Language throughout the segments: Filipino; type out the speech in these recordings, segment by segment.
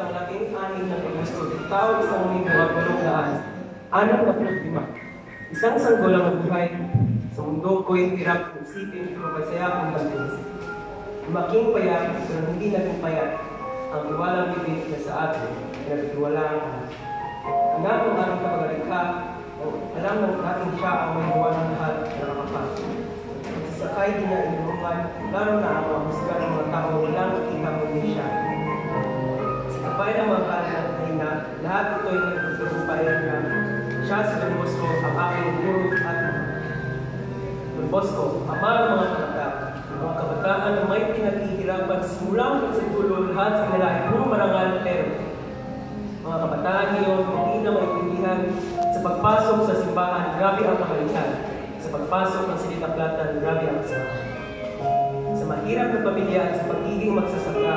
Ikalabing anim ng Agosto, taon 1865. Isang sanggolang buhay sa mundo ko'y hirap ng isipin kung masaya kong bantis. Lumaking payat, pero hindi naging payat ang iwalang bibig na sa atin, pinagtiwalaan. Anak ng ating kapagalikha, alam ng ating siya ang may iwalang lahat na nakapag. Magsasakay din niya inuman, lalo na ang mahusga ng mga tao walang kita mo niya siya. Sa kapay ng mga kalat na lahat ito'y nagpagpapayan na siya si Don Bosco ang aking guru at Don Bosco, ama ng mga kabataan na may pinaghihirapan simulang pagsagulo lahat sa nalain ng marangal pero mga kabataan ngayon hindi na maintindihan sa pagpasok sa simbahan, grabe ang kamalitan. Sa pagpasok ng silitaplatan, grabe ang kasama. Sa mahirap na pamilya at sa pagiging magsasaka,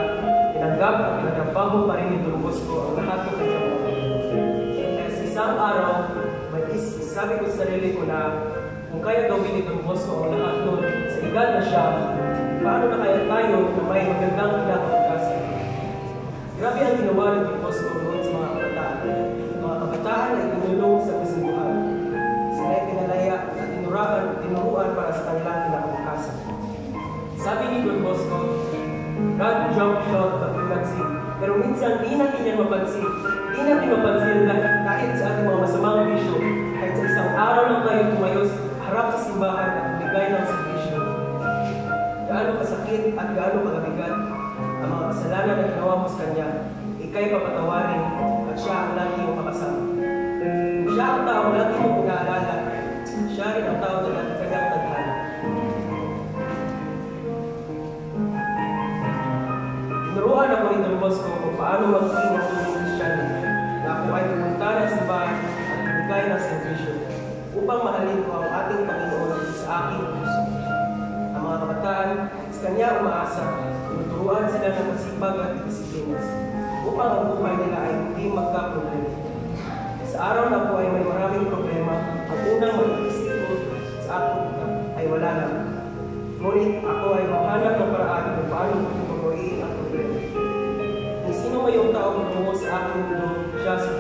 tinanggap at pinagtrabaho pa rin ni Don Bosco ang lahat ng kanyang mga kaya sa isang araw, sabi ko sa sarili ko na kung kaya gawin ni Don Bosco ang lahat nun sa edad na siya, paano na kaya tayo na may magandang kinakapagkasin? Grabe ang ginawa ni Don Bosco noon sa mga kabataan. Mga kabataan ay tinulong sa kasunduhan. Sila ay pinalaya at tinuruan para sa kanilang kinakapagkasin. Sabi ni Don Bosco, God jump shot pag pinagsin. Pero minsan di natin yan mapansin. Di natin mapansin kahit sa ating mga masamang bisyo. Kahit sa isang araw lang tayo tumayo harap sa simbahan at bigay ng servisyo. Gaano kasakit at gaano kagabigat ang mga kasalanan na ginawa mo sa Kanya, ika'y papatawarin at siya ang lagi mong makasama. Kung siya ang tao lagi mong pinaalala, siya rin ang tao na kanyang tadhana. Tinuruan ako ni Don Bosco kung paano maging matulong Kristyano na ako ay pumunta ng simbahan at bigay ng servisyo upang mahalin ko ang ating Panginoon sa aking puso. Ang mga kabataan, sa Kanya umaasa, tinuturuan sila ng masipag at disiplinas upang ang buhay nila ay hindi magka-problema. Sa araw na ako ay may maraming problema, ang unang mag-isip ko sa aking ay wala na. Ngunit ako ay mahanap ng paraan kung paano ko tuturuin ang problema. Kung sino may yung tao matungo sa aking mundo, siya si